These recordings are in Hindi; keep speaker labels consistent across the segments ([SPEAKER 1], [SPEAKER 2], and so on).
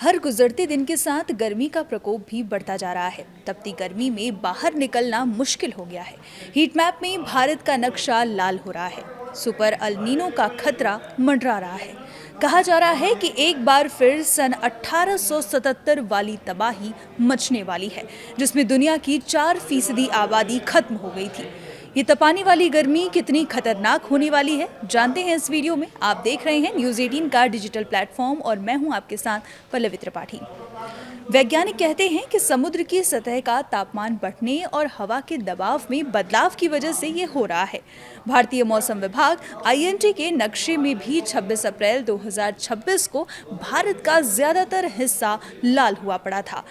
[SPEAKER 1] हर गुजरते दिन के साथ गर्मी का प्रकोप भी बढ़ता जा रहा है। तपती गर्मी में बाहर निकलना मुश्किल हो गया है। हीट मैप में भारत का नक्शा लाल हो रहा है। सुपर अल्नीनो का खतरा मंडरा रहा है। कहा जा रहा है कि एक बार फिर सन 1877 वाली तबाही मचने वाली है, जिसमें दुनिया की 4% आबादी खत्म हो गई थी। ये तपाने वाली गर्मी कितनी खतरनाक होने वाली है, जानते हैं इस वीडियो में। आप देख रहे हैं न्यूज़ 18 का डिजिटल प्लेटफॉर्म और मैं हूं आपके साथ पल्लवी त्रिपाठी। वैज्ञानिक कहते हैं कि समुद्र की सतह का तापमान बढ़ने और हवा के दबाव में बदलाव की वजह से ये हो रहा है। भारतीय मौसम विभाग IMD के नक्शे में भी 26 अप्रैल 2026 को भारत का ज्यादातर हिस्सा लाल हुआ पड़ा था।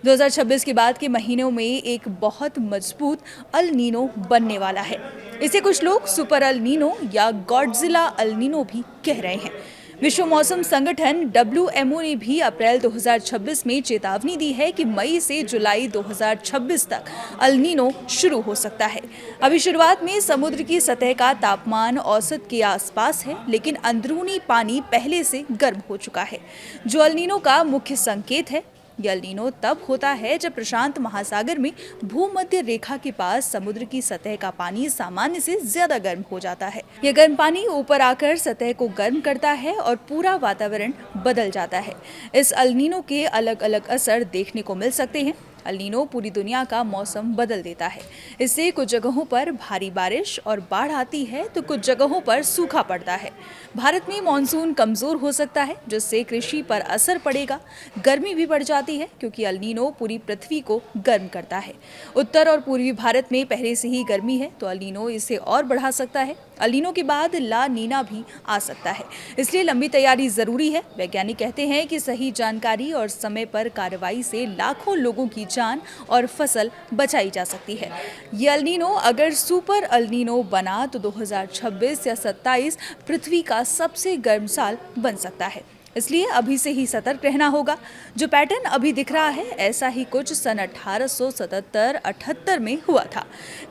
[SPEAKER 1] 2026 के बाद के महीनों में एक बहुत मजबूत अल नीनो बनने वाला है। इसे कुछ लोग सुपर अल नीनो या गॉडजिला अल नीनो भी कह रहे हैं। विश्व मौसम संगठन WMO ने भी अप्रैल 2026 में चेतावनी दी है कि मई से जुलाई 2026 तक अल नीनो शुरू हो सकता है। अभी शुरुआत में समुद्र की सतह का तापमान औसत के आसपास है, लेकिन अंदरूनी पानी पहले से गर्म हो चुका है, जो अल नीनो का मुख्य संकेत है। अल नीनो तब होता है जब प्रशांत महासागर में भूमध्य रेखा के पास समुद्र की सतह का पानी सामान्य से ज्यादा गर्म हो जाता है। यह गर्म पानी ऊपर आकर सतह को गर्म करता है और पूरा वातावरण बदल जाता है। इस अल नीनो के अलग अलग असर देखने को मिल सकते हैं। अल नीनो पूरी दुनिया का मौसम बदल देता है। इससे कुछ जगहों पर भारी बारिश और बाढ़ आती है, तो कुछ जगहों पर सूखा पड़ता है। भारत में मानसून कमजोर हो सकता है, जिससे कृषि पर असर पड़ेगा। गर्मी भी बढ़ जाती है, क्योंकि अल नीनो पूरी पृथ्वी को गर्म करता है। उत्तर और पूर्वी भारत में पहले से ही गर्मी है, तो अल नीनो इसे और बढ़ा सकता है। अल नीनो के बाद ला नीना भी आ सकता है, इसलिए लंबी तैयारी जरूरी है। वैज्ञानिक कहते हैं कि सही जानकारी और समय पर कार्रवाई से लाखों लोगों की जान और फसल बचाई जा सकती है। ये अल नीनो अगर सुपर अल नीनो बना तो 2026 या 27 पृथ्वी का सबसे गर्म साल बन सकता है। इसलिए अभी से ही सतर्क रहना होगा। जो पैटर्न अभी दिख रहा है, ऐसा ही कुछ सन 1877-78 में हुआ था।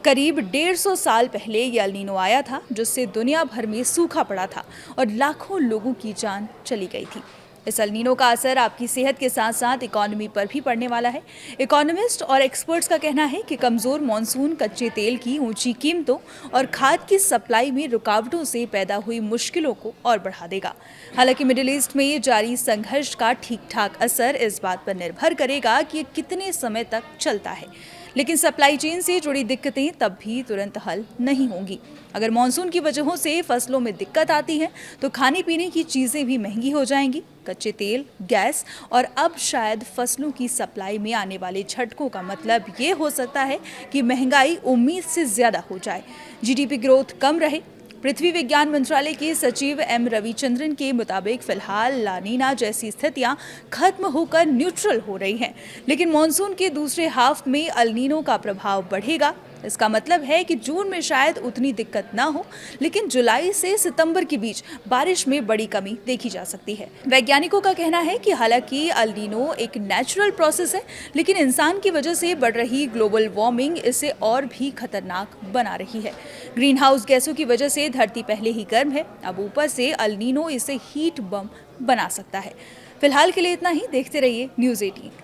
[SPEAKER 1] करीब 150 साल पहले ये अल नीनो आया था, जिससे दुनिया भर में सूखा पड़ा था और लाखों लोगों की जान चली गई थी। इस अल नीनो का असर आपकी सेहत के साथ साथ इकोनॉमी पर भी पड़ने वाला है। इकोनॉमिस्ट और एक्सपर्ट्स का कहना है कि कमजोर मॉनसून कच्चे तेल की ऊंची कीमतों और खाद की सप्लाई में रुकावटों से पैदा हुई मुश्किलों को और बढ़ा देगा। हालांकि मिडिल ईस्ट में जारी संघर्ष का ठीक ठाक असर इस बात पर निर्भर करेगा कि ये कितने समय तक चलता है। लेकिन सप्लाई चेन से जुड़ी दिक्कतें तब भी तुरंत हल नहीं होंगी। अगर मानसून की वजहों से फसलों में दिक्कत आती है, तो खाने पीने की चीज़ें भी महंगी हो जाएंगी। कच्चे तेल, गैस और अब शायद फसलों की सप्लाई में आने वाले झटकों का मतलब ये हो सकता है कि महंगाई उम्मीद से ज़्यादा हो जाए, GDP ग्रोथ कम रहे। पृथ्वी विज्ञान मंत्रालय के सचिव M रविचंद्रन के मुताबिक फिलहाल ला नीना जैसी स्थितियां खत्म होकर न्यूट्रल हो रही हैं, लेकिन मॉनसून के दूसरे हाफ में अल नीनो का प्रभाव बढ़ेगा। इसका मतलब है कि जून में शायद उतनी दिक्कत ना हो, लेकिन जुलाई से सितंबर के बीच बारिश में बड़ी कमी देखी जा सकती है। वैज्ञानिकों का कहना है कि हालांकि अल नीनो एक नेचुरल प्रोसेस है, लेकिन इंसान की वजह से बढ़ रही ग्लोबल वार्मिंग इसे और भी खतरनाक बना रही है। ग्रीन हाउस गैसों की वजह से धरती पहले ही गर्म है, अब ऊपर से अल नीनो इसे हीट बम बना सकता है। फिलहाल के लिए इतना ही। देखते रहिए न्यूज़ 18।